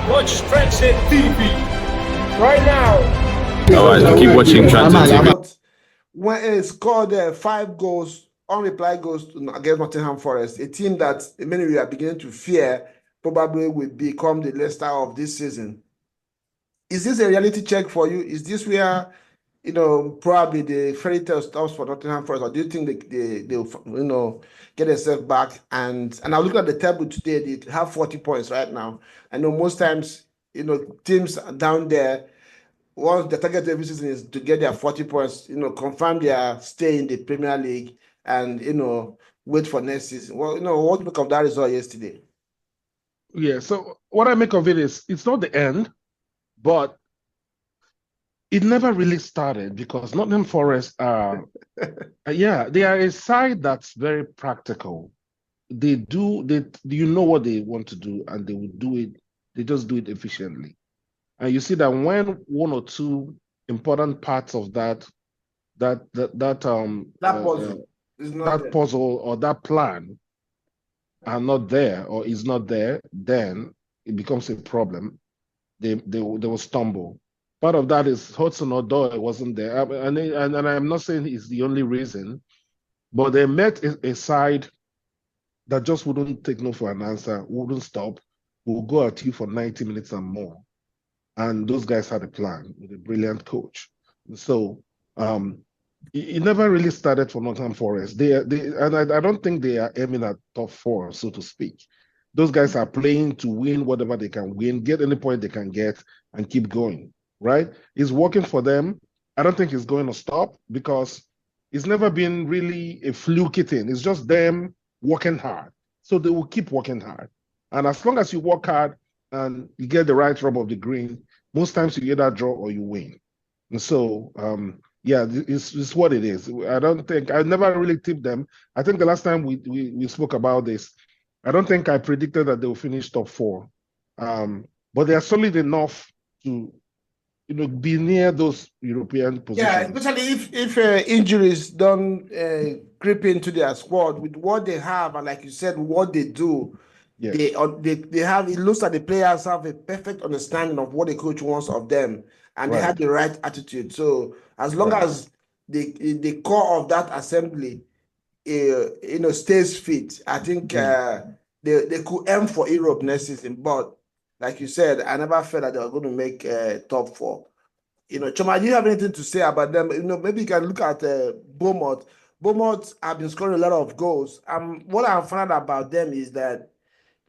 Watch Thrashing TV right now. All right, keep watching Transit TV. When it scored 5 goals, unreplied goals against Nottingham Forest, a team that many of you are beginning to fear probably will become the Leicester of this season. Is this a reality check for you? Is this where, probably the fairy tale stops for Nottingham Forest, or do you think they'll get themselves back? And I look at the table today; they have 40 points right now. I know most times, teams down there, once the target every season is to get their 40 points, confirm their stay in the Premier League, and wait for next season. Well, what do you make of that result yesterday? Yeah, so what I make of it is it's not the end, but it never really started because Nottingham Forest yeah, they are a side that's very practical. You know what they want to do, and they will do it. They just do it efficiently. And you see that when one or two important parts of that puzzle or that plan are not there or is not there, then it becomes a problem. They will stumble. Part of that is Hudson-Odoi wasn't there, and I'm not saying it's the only reason, but they met a side that just wouldn't take no for an answer, wouldn't stop, will go at you for 90 minutes and more. And those guys had a plan with a brilliant coach. So it never really started for Nottingham Forest. I don't think they are aiming at top 4, so to speak. Those guys are playing to win whatever they can win, get any point they can get, and keep going, right? It's working for them. I don't think it's going to stop because it's never been really a fluky thing. It's just them working hard. So they will keep working hard. And as long as you work hard and you get the right rub of the green, most times you either draw or you win. And so, yeah, it's what it is. I never really tipped them. I think the last time we spoke about this, I don't think I predicted that they will finish top 4. But they are solid enough to, be near those European positions. Yeah, especially if injuries don't creep into their squad with what they have, and like you said, what they do. Yes. They have, it looks like the players have a perfect understanding of what the coach wants of them, and they have the right attitude. So as long as the core of that assembly stays fit, I think they could aim for Europe next season. But like you said, I never felt that they were going to make top 4. Choma, do you have anything to say about them? Maybe you can look at Bournemouth. Bournemouth have been scoring a lot of goals. What I found out about them is that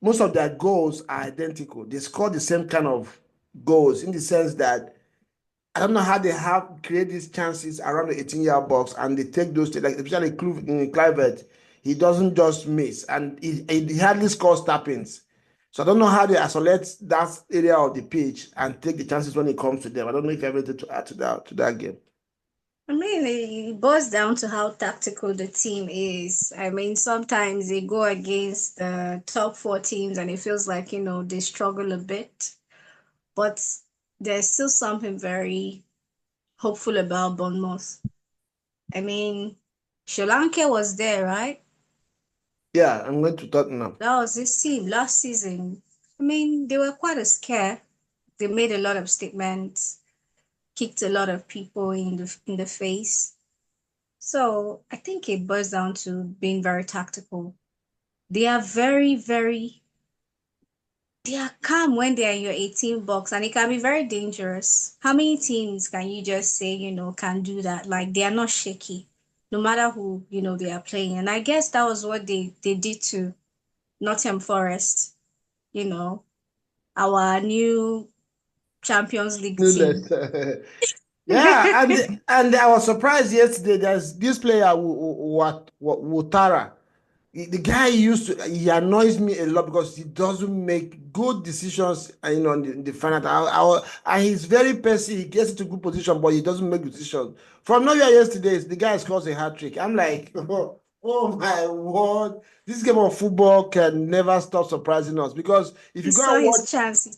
most of their goals are identical. They score the same kind of goals, in the sense that I don't know how they have created these chances around the 18-yard box, and they take those, like especially Kluivert. He doesn't just miss, and he hardly scores tap-ins. So I don't know how they isolate that area of the pitch and take the chances when it comes to them. I don't know if you have anything to add to that game. I mean, it boils down to how tactical the team is. I mean, sometimes they go against the top 4 teams and it feels like, they struggle a bit. But there's still something very hopeful about Bournemouth. I mean, Sri Lanka was there, right? Yeah, I'm going to Tottenham. That was his team last season. I mean, they were quite a scare. They made a lot of statements, kicked a lot of people in the face. So I think it boils down to being very tactical. They are very, very, they are calm when they are in your 18 box, and it can be very dangerous. How many teams can you just say, can do that? Like, they are not shaky, no matter who, they are playing. And I guess that was what they did to Nottingham Forest, our new Champions League team. Yeah, and I was surprised yesterday. There's this player, Ouattara. The guy he annoys me a lot because he doesn't make good decisions, in the final. And he's very pessy. He gets into good position, but he doesn't make decisions. From nowhere yesterday, the guy scores a hat-trick. I'm like, oh my word! This game of football can never stop surprising us, because if you go and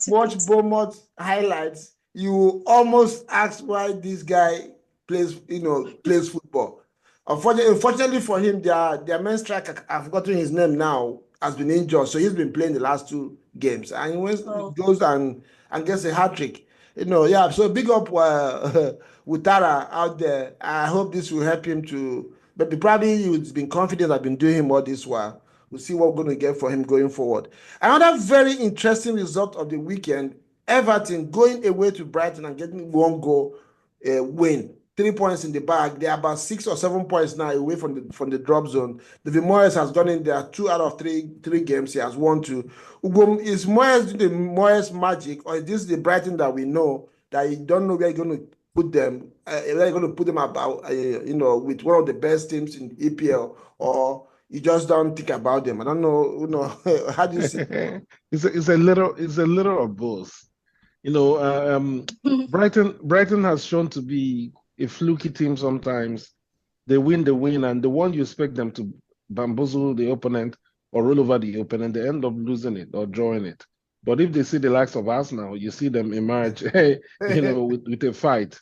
watch Bournemouth highlights, you almost ask why this guy plays football. Unfortunately for him, their main striker, I've forgotten his name now. has been injured, so he's been playing the last 2 games, and he goes and gets a hat trick. Yeah. So big up Ouattara out there. I hope this will help him to. But probably he's been confident. I've been doing him all this while. We'll see what we're going to get for him going forward. Another very interesting result of the weekend: Everton going away to Brighton and getting 1 goal win. 3 points in the bag. They're about 6 or 7 points now away from the drop zone. David Moyes has gone in there 2 out of 3 games. He has won 2. Is Moyes the Moyes magic, or is this the Brighton that we know that you don't know where you're going to put them? Where you're going to put them about, with one of the best teams in EPL, or you just don't think about them? I don't know. How do you see it? It's a little of both. Brighton has shown to be a fluky team sometimes. They win, and the one you expect them to bamboozle the opponent or roll over the opponent, they end up losing it or drawing it. But if they see the likes of Arsenal, you see them emerge, with a fight.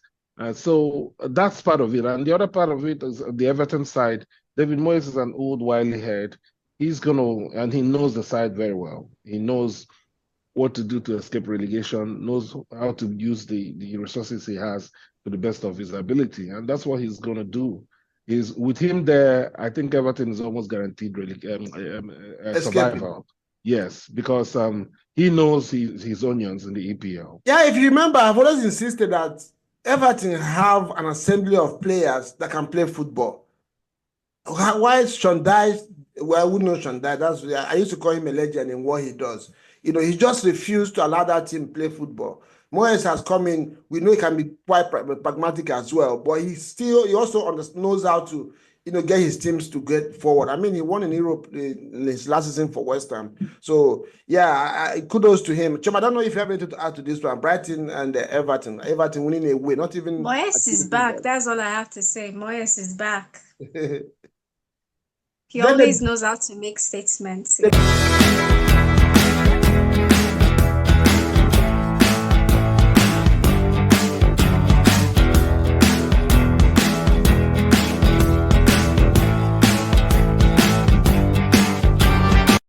So that's part of it. And the other part of it is the Everton side. David Moyes is an old, wily head. And he knows the side very well. He knows what to do to escape relegation, knows how to use the resources he has to the best of his ability. And that's what he's going to do. With him there, I think Everton is almost guaranteed survival. Yes, because he knows his onions in the EPL. Yeah, if you remember, I've always insisted that Everton have an assembly of players that can play football. Why is Sean Dyche? Well, we know Sean Dyche. I used to call him a legend in what he does. He just refused to allow that team play football. Moyes has come in. We know he can be quite pragmatic as well, but he also knows how to, get his teams to get forward. I mean, he won in Europe in his last season for West Ham. So, yeah, kudos to him. Chum, I don't know if you have anything to add to this one. Brighton and Everton. Everton winning away. Not even. Moyes is back. That's all I have to say. Moyes is back. He always knows how to make statements.